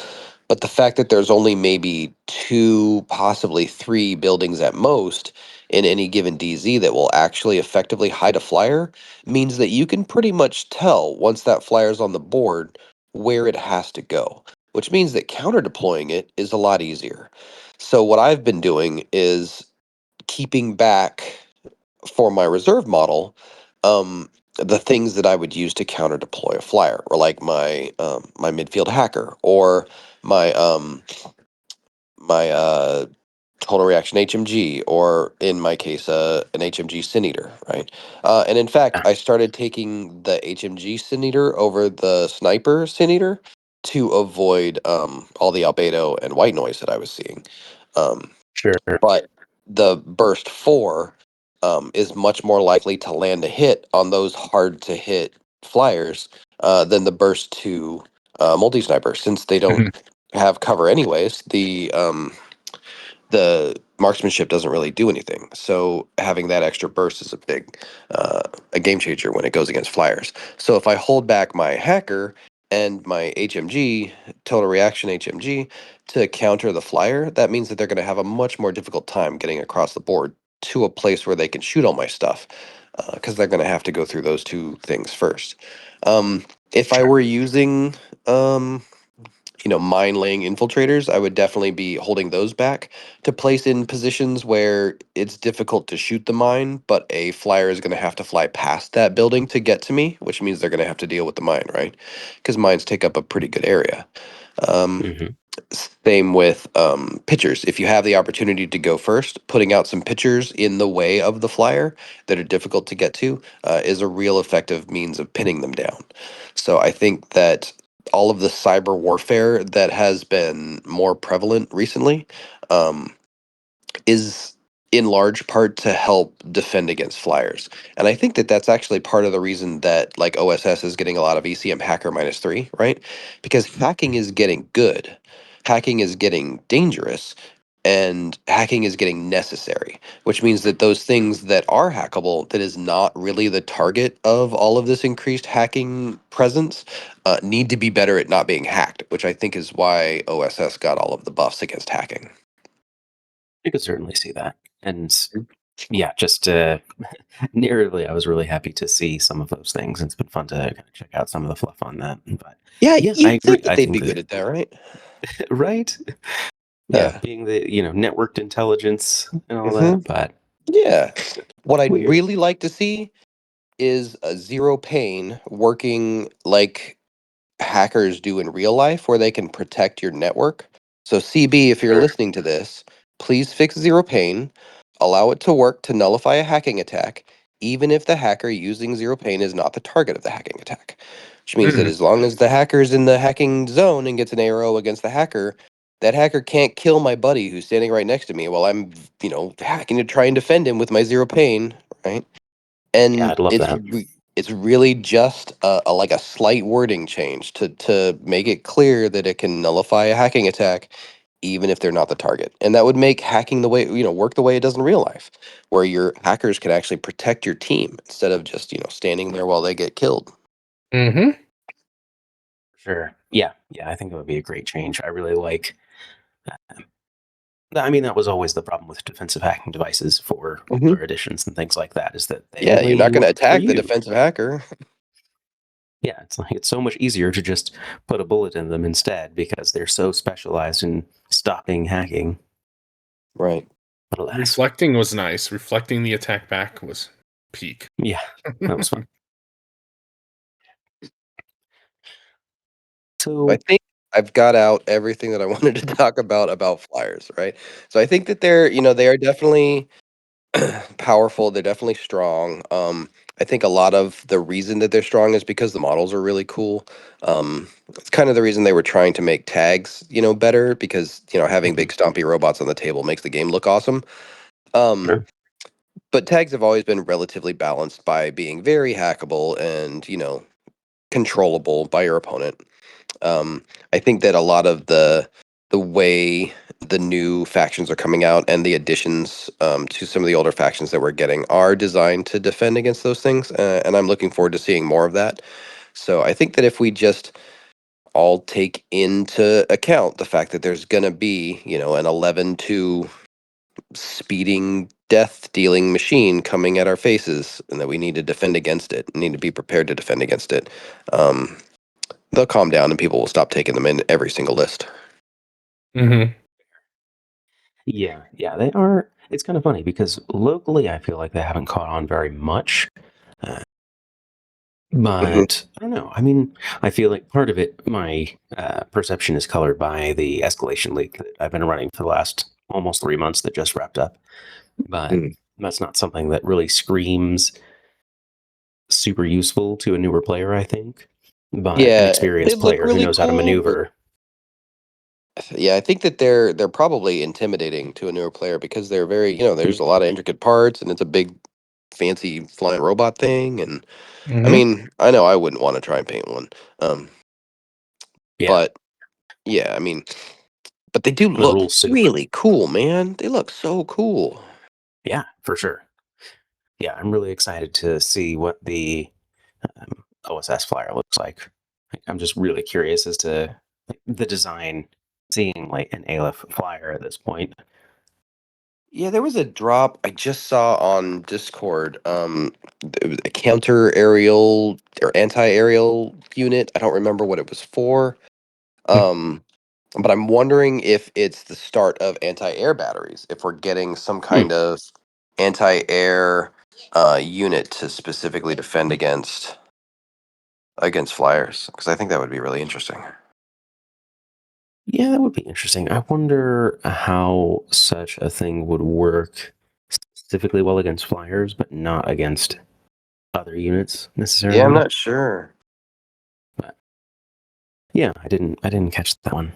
But the fact that there's only maybe two, possibly three buildings at most in any given DZ that will actually effectively hide a flyer means that you can pretty much tell once that flyer's on the board where it has to go, which means that counter deploying it is a lot easier. So, what I've been doing is keeping back for my reserve model um, the things that I would use to counter deploy a flyer, or like my midfield hacker, or my my total reaction HMG, or in my case, an HMG Sin Eater, right? And in fact, Yeah, I started taking the HMG Sin Eater over the Sniper Sin Eater to avoid all the albedo and white noise that I was seeing. Um, sure. but the burst 4 is much more likely to land a hit on those hard to hit flyers than the burst 2 multi sniper, since they don't have cover anyways. The marksmanship doesn't really do anything. So having that extra burst is uh, a game changer when it goes against flyers. So if I hold back my hacker and my HMG, total reaction HMG, to counter the flyer, that means that they're going to have a much more difficult time getting across the board to a place where they can shoot all my stuff, because they're going to have to go through those two things first. If I Sure. were using mine laying infiltrators, I would definitely be holding those back to place in positions where it's difficult to shoot the mine, but a flyer is going to have to fly past that building to get to me, which means they're going to have to deal with the mine, right? Because mines take up a pretty good area. Um, Hmm. Same with pitchers. If you have the opportunity to go first, putting out some pitchers in the way of the flyer that are difficult to get to is a real effective means of pinning them down. So I think that all of the cyber warfare that has been more prevalent recently um, is in large part to help defend against flyers. And I think that that's actually part of the reason that like OSS is getting a lot of ECM hacker -3, right? Because hacking is getting good. Hacking is getting dangerous, and hacking is getting necessary, which means that those things that are hackable, that is not really the target of all of this increased hacking presence, need to be better at not being hacked, which I think is why OSS got all of the buffs against hacking. I could certainly see that. And yeah, just narratively, I was really happy to see some of those things. It's been fun to kind of check out some of the fluff on that. But Yeah, yeah, I you'd agree. think that I they'd think be good that, at that, right? right? Yeah. Being the, networked intelligence and all Hmm. that, but Yeah. What I'd weird. really like to see is a zero pain working like hackers do in real life, where they can protect your network. So, CB, if you're Sure. listening to this, please fix zero pain, allow it to work to nullify a hacking attack, even if the hacker using zero pain is not the target of the hacking attack. Which means that Mm. as long as the hacker's in the hacking zone and gets an arrow against the hacker, that hacker can't kill my buddy who's standing right next to me while I'm, hacking to try and defend him with my zero pain, right? Yeah, And I'd love that. it's really just like a slight wording change to make it clear that it can nullify a hacking attack even if they're not the target. And that would make hacking the way, work the way it does in real life, where your hackers can actually protect your team instead of just, standing there while they get killed. Hmm. sure. Yeah, I think that would be a great change. I really like. I mean, that was always the problem with defensive hacking devices for Hmm. older editions and things like that, is that they Yeah, you're only not going to worked for attack the you. defensive hacker. Yeah, it's like it's so much easier to just put a bullet in them instead because they're so specialized in stopping hacking. Right. But alas, Reflecting was nice. Reflecting the attack back was peak. yeah, that was fun. I So, think I've got out everything that I wanted to talk about flyers, right? So I think that they are definitely powerful. They're definitely strong. I think a lot of the reason that they're strong is because the models are really cool. It's kind of the reason they were trying to make tags, better because having big mhm, stompy robots on the table makes the game look awesome. Um, sure. but tags have always been relatively balanced by being very hackable and controllable by your opponent. Um, I think that a lot of the way the new factions are coming out and the additions to some of the older factions that we're getting are designed to defend against those things, and I'm looking forward to seeing more of that. So I think that if we just all take into account the fact that there's going to be, an 11-2 speeding death dealing machine coming at our faces and that we need to defend against it, need to be prepared to defend against it. Um, they'll calm down and people will stop taking them in every single list. Mm-hmm. Yeah, they are. It's kind of funny because locally, I feel like they haven't caught on very much. Uh, Hmm. but I don't know. I mean, I feel like part of it, my perception is colored by the escalation leak that I've been running for the last almost 3 months that just wrapped up. But that's not something that really screams super useful to a newer player, I think. But an Yeah, they experienced look player who really knows how to cool, but maneuver. yeah, I think that they're probably intimidating to a newer player because they're very, there's a lot of intricate parts and it's a big fancy flying robot thing. And I Mm-hmm. mean, I know I wouldn't want to try and paint one. Um, Yeah, but yeah, I mean, but they do the look rules suit. really cool, man. They look so cool. Yeah, for sure. Yeah, I'm really excited to see what the OSS flyer looks like. I'm just really curious as to the design, seeing like an Aleph flyer at this point. Yeah, there was a drop I just saw on Discord. It was a counter aerial or anti-aerial unit. I don't remember what it was for. Um, but I'm wondering if it's the start of anti-air batteries. If we're getting some Hmm. kind of anti-air unit to specifically defend against flyers, because I think that would be really interesting. Yeah, that would be interesting. I wonder how such a thing would work specifically well against flyers, but not against other units Yeah, I'm necessarily. not sure. But yeah, I didn't catch that one.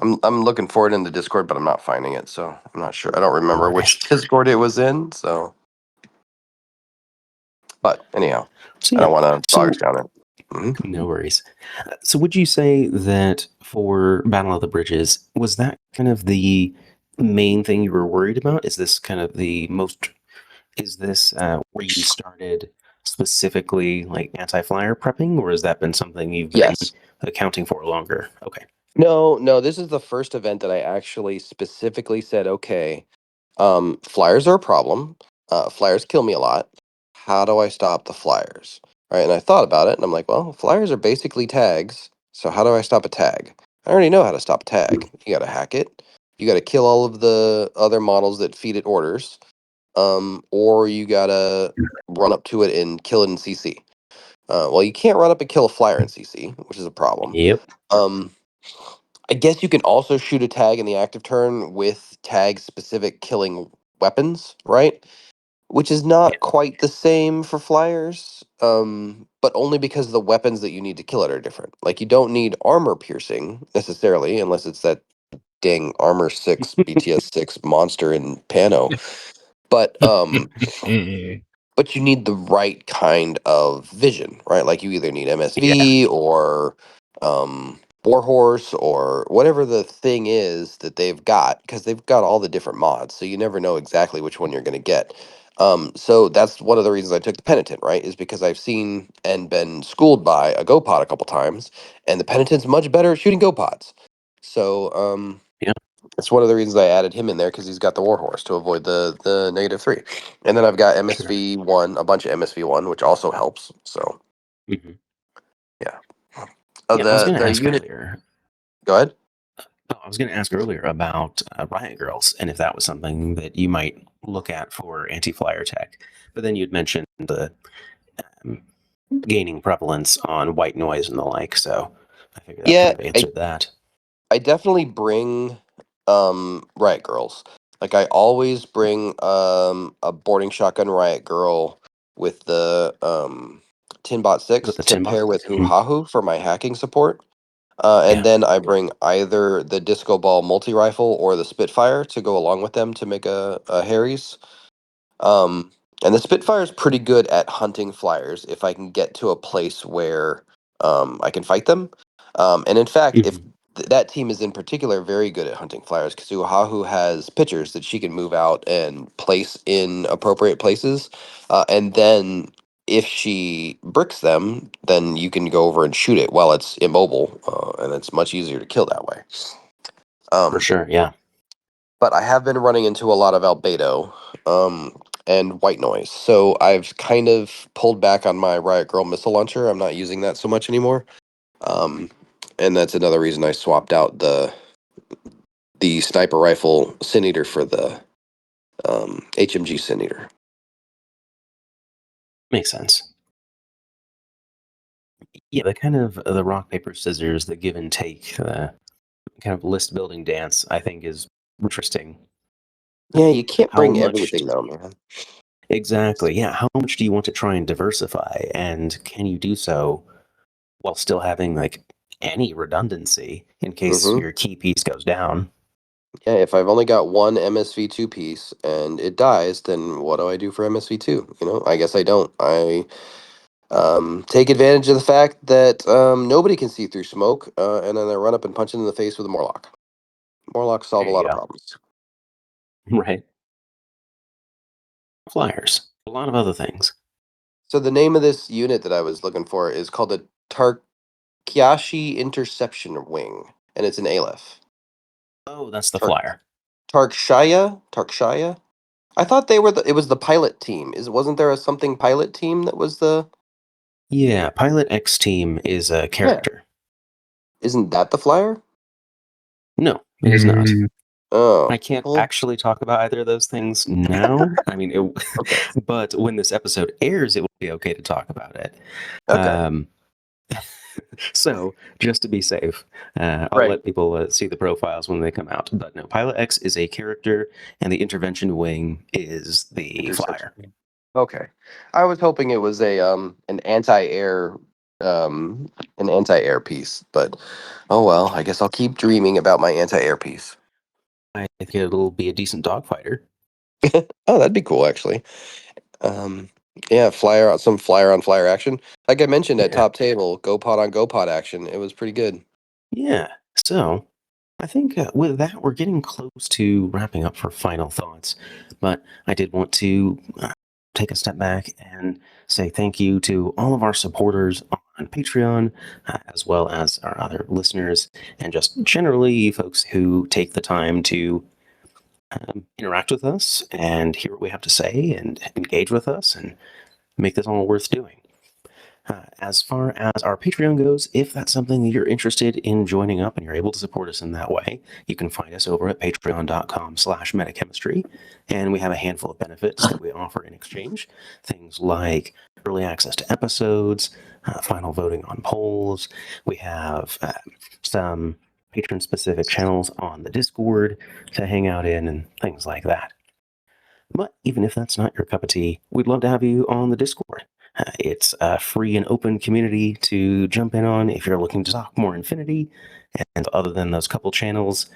I'm looking for it in the Discord, but I'm not finding it, so I'm not sure. I don't No remember worries. which Discord it was in, so. But anyhow, So I yeah, don't want to bog us so down it. Hmm. no worries. So would you say that for Battle of the Bridges, was that kind of the main thing you were worried about? Is this kind of the most, is this where you started specifically like anti-flyer prepping, or has that been something you've been Yes. accounting for longer? Okay. No, no, this is the first event that I actually specifically said, okay, flyers are a problem. Flyers kill me a lot. How do I stop the flyers? Right. And I thought about it and I'm like, well, flyers are basically tags. So how do I stop a tag? I already know how to stop a tag. You got to hack it. You got to kill all of the other models that feed it orders. Or you got to run up to it and kill it in CC. Well, you can't run up and kill a flyer in CC, which is a problem. Yep. Um, I guess you can also shoot a tag in the active turn with tag specific killing weapons, right? Which is Yeah. not quite the same for flyers, but only because the weapons that you need to kill it are different. Like you don't need armor piercing necessarily, unless it's that dang armor 6 BTS 6 monster in Pano. But but you need the right kind of vision, right? Like you either need Yeah. MSV or Warhorse or whatever the thing is that they've got, because they've got all the different mods, so you never know exactly which one you're going to get. So that's one of the reasons I took the penitent, right? Is because I've seen and been schooled by a GoPod a couple times, and the penitent's much better at shooting GoPods. So Yeah. that's one of the reasons I added him in there, because he's got the Warhorse to avoid the -3. And then I've got Sure. MSV1, a bunch of MSV1, which also helps. So Hmm. yeah. Yeah, I was going to The ask unit. earlier. Go ahead. I was going to ask earlier about Riot Girls and if that was something that you might look at for anti-flyer tech. But then you'd mentioned the um, gaining prevalence on white noise and the like. So I figured that kind Yeah, of answered that. I definitely bring Riot Girls. Like I always bring a boarding shotgun Riot Girl with the Tinbot 6 With the to Timbot. pair with Mhm. Huhahu for my hacking support. And Yeah. then I bring either the Disco Ball multi rifle or the Spitfire to go along with them to make a Harry's. Um, and the Spitfire is pretty good at hunting flyers if I can get to a place where I can fight them. And in fact, if Mhm. that team is in particular very good at hunting flyers, because Uahu has pitchers that she can move out and place in appropriate places. And then if she bricks them, then you can go over and shoot it while it's immobile, and it's much easier to kill that way. For Um, sure. Yeah. but I have been running into a lot of albedo and white noise. So I've kind of pulled back on my Riot Girl missile launcher. I'm not using that so much anymore. Um, and that's another reason I swapped out the sniper rifle Sin Eater for the HMG Sin Eater. Makes sense. Yeah, the kind of the rock, paper, scissors, the give and take, the kind of list building dance, I think is interesting. Yeah, you can't How bring much everything though, man. exactly? Yeah. How much do you want to try and diversify? And can you do so while still having like any redundancy in case Hmm. your key piece goes down? Yeah, if I've only got one MSV2 piece and it dies, then what do I do for MSV2? I guess I don't. I take advantage of the fact that nobody can see through smoke, and then I run up and punch it in the face with a Morlock. Morlocks solve There a you lot of go. problems. Right. Flyers. A lot of other things. So the name of this unit that I was looking for is called a Tarkyashi Interception Wing, and it's an Aleph. Oh, that's the Tark flyer. Tarkshaya. I thought it was the pilot team. Wasn't there a something pilot team that was the? Yeah, Pilot X Team is a Yeah, character. isn't that the flyer? No, it is not. Oh, I can't well, actually talk about either of those things now. I mean, okay, but when this episode airs, it will be okay to talk about it. okay, Um, so, just to be safe, I'll right. let people see the profiles when they come out. But no, Pilot X is a character, and the intervention wing is the flyer. Interception. Okay. I was hoping it was a an anti-air piece, but oh well, I guess I'll keep dreaming about my anti-air piece. I think it'll be a decent dogfighter. Oh, that'd be cool actually. Um yeah, some flyer on flyer action. Like I mentioned at Yeah. top table, GoPod on GoPod action. It was pretty good. Yeah. So, I think with that, we're getting close to wrapping up for final thoughts. But I did want to take a step back and say thank you to all of our supporters on Patreon, as well as our other listeners, and just generally folks who take the time to interact with us and hear what we have to say and engage with us and make this all worth doing. As far as our Patreon goes, if that's something that you're interested in joining up and you're able to support us in that way, you can find us over at patreon.com/metachemistry. And we have a handful of benefits that we offer in exchange. Things like early access to episodes, final voting on polls. We have some patron-specific channels on the Discord to hang out in and things like that. But even if that's not your cup of tea, we'd love to have you on the Discord. It's a free and open community to jump in on if you're looking to talk more Infinity. And other than those couple channels,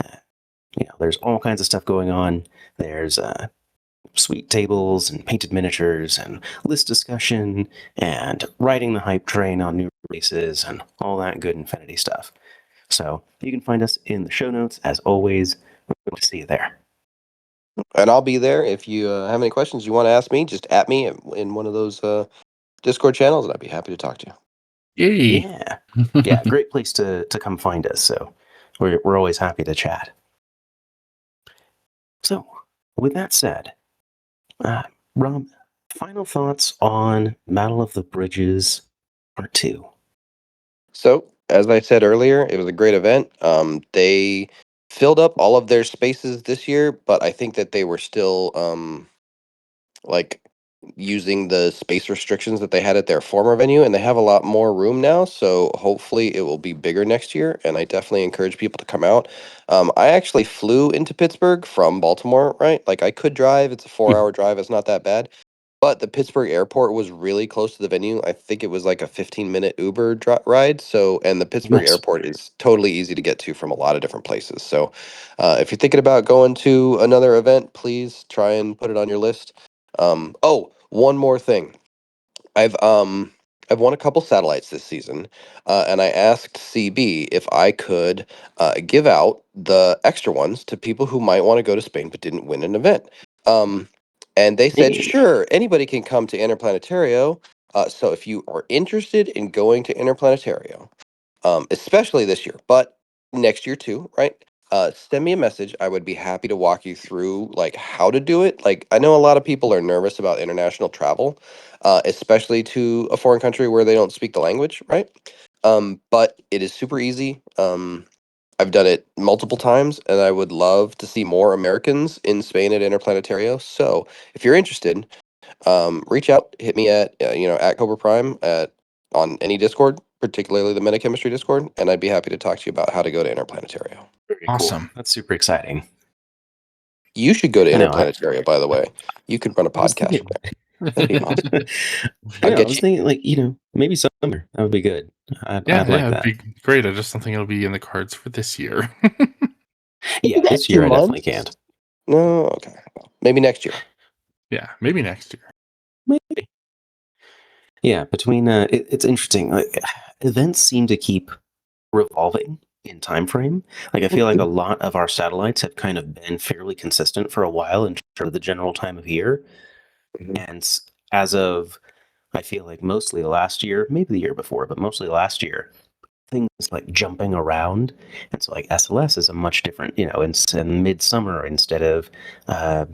uh, there's all kinds of stuff going on. There's sweet tables and painted miniatures and list discussion and riding the hype train on new releases and all that good Infinity stuff. So you can find us in the show notes as always. We hope to see you there. And I'll be there. If you have any questions you want to ask me, just at me in one of those Discord channels, and I'd be happy to talk to you. Yay! Yeah. Yeah, great place to come find us. So we're always happy to chat. So, with that said, Rob, final thoughts on Battle of the Bridges Part 2. So, as I said earlier, it was a great event. They filled up all of their spaces this year, but I think that they were still like using the space restrictions that they had at their former venue, and they have a lot more room now, so hopefully it will be bigger next year, and I definitely encourage people to come out. I actually flew into Pittsburgh from Baltimore, right? Like, I could drive. It's a 4-hour drive. It's not that bad. But the Pittsburgh airport was really close to the venue. I think it was like a 15-minute Uber ride. So, and the Pittsburgh Nice. airport is totally easy to get to from a lot of different places. So, if you're thinking about going to another event, please try and put it on your list. Oh, one more thing. I've um I've won a couple satellites this season, and I asked CB if I could give out the extra ones to people who might want to go to Spain but didn't win an event. Um, and they said, Hey. sure, anybody can come to Interplanetario. So if you are interested in going to Interplanetario, especially this year, but next year too, right? Send me a message. I would be happy to walk you through like how to do it. Like, I know a lot of people are nervous about international travel, especially to a foreign country where they don't speak the language, right? But it is super easy. I've done it multiple times, and I would love to see more Americans in Spain at Interplanetario. So if you're interested, reach out, hit me at at CobraPrime at on any Discord, particularly the Metachemistry Discord, and I'd be happy to talk to you about how to go to Interplanetario. Very cool. Awesome. That's super exciting. You should go to I know. Interplanetario, by the way. You could run a I was podcast thinking. from there. That'd be awesome. I I'll know. I get was you. thinking, like, maybe summer. That would be good. I'd Yeah, like it'd that. be great. I just don't think it'll be in the cards for this year. Maybe Yeah, that this few year I definitely can't. months. No, okay. Well, maybe next year. Yeah, maybe next year. Maybe. Yeah, between it's interesting. Like, events seem to keep revolving in time frame. Like, I feel like a lot of our satellites have kind of been fairly consistent for a while in terms of the general time of year. Mhm. And as of, I feel like mostly last year, maybe the year before, but mostly last year, things like jumping around. And so, like, SLS is a much different, in midsummer instead of uh,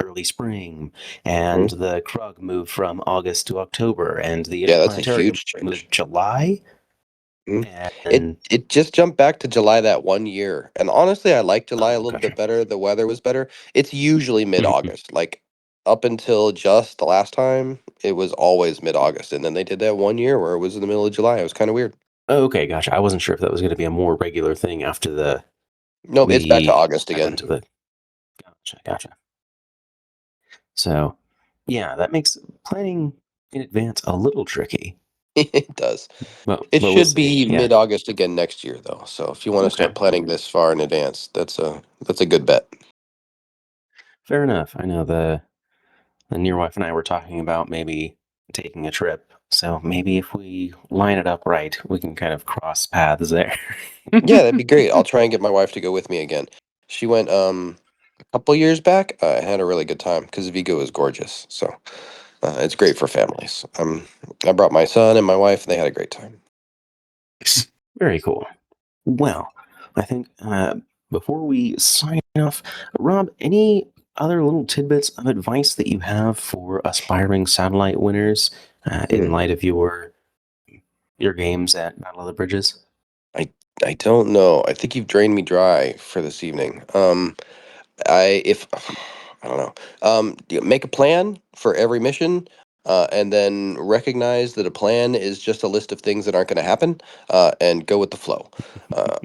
early spring, and Mhm. the Krug moved from August to October, and the Yeah, that's a Interplanetarium huge moved to change. July. Mhm. It And it just jumped back to July that one year, and honestly, I like July a oh, little bit gotcha. better. The weather was better. It's usually Mhm. mid-August. Like, up until just the last time, it was always mid-August, and then they did that one year where it was in the middle of July. It was kind of weird. Oh, okay, gotcha. I wasn't sure if that was going to be a more regular thing after Nope, it's back to the August advent again. of the. Gotcha. So, yeah, that makes planning in advance a little tricky, It does. It but we'll should see. be Yeah. mid-August again next year, though. So if you want to Okay. start planning this far in advance, that's a good bet. Fair enough. I know the near wife and I were talking about maybe taking a trip. So maybe if we line it up right, we can kind of cross paths there. Yeah, that'd be great. I'll try and get my wife to go with me again. She went a couple years back. I had a really good time because Vigo is gorgeous. So it's great for families. I brought my son and my wife, and they had a great time. Very cool. Well, I think before we sign off, Rob, any other little tidbits of advice that you have for aspiring satellite winners in Hmm. light of your games at Battle of the Bridges? I I don't know. I think you've drained me dry for this evening. I if I don't know. Make a plan for every mission, and then recognize that a plan is just a list of things that aren't going to happen, and go with the flow.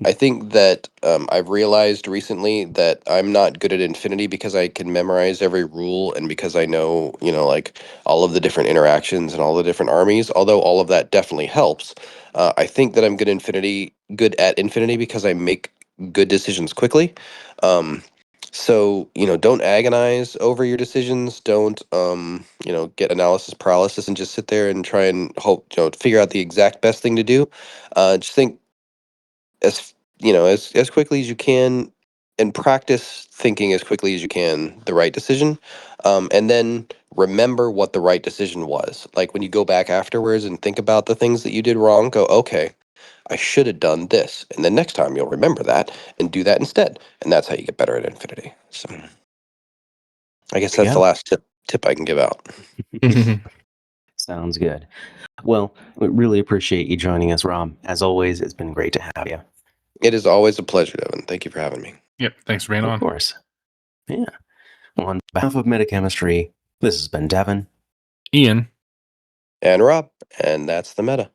I think that I've realized recently that I'm not good at Infinity because I can memorize every rule and because I know, like all of the different interactions and all the different armies. Although all of that definitely helps, I think that I'm good at Infinity because I make good decisions quickly. Um, so, don't agonize over your decisions. Don't, get analysis paralysis and just sit there and try and hope, figure out the exact best thing to do. Just think as quickly as you can and practice thinking as quickly as you can the right decision, and then remember what the right decision was. Like when you go back afterwards and think about the things that you did wrong, go, okay, I should have done this, and then next time you'll remember that and do that instead, and that's how you get better at Infinity. So I guess There you that's the go. last tip I can give out. Sounds good. Well, we really appreciate you joining us, Rob. As always, it's been great to have you. It is always a pleasure, Devin. Thank you for having me. Yep. Thanks for being Of on. course. Yeah. Well, on behalf of Metachemistry, this has been Devin. Ian. And Rob, and that's the meta.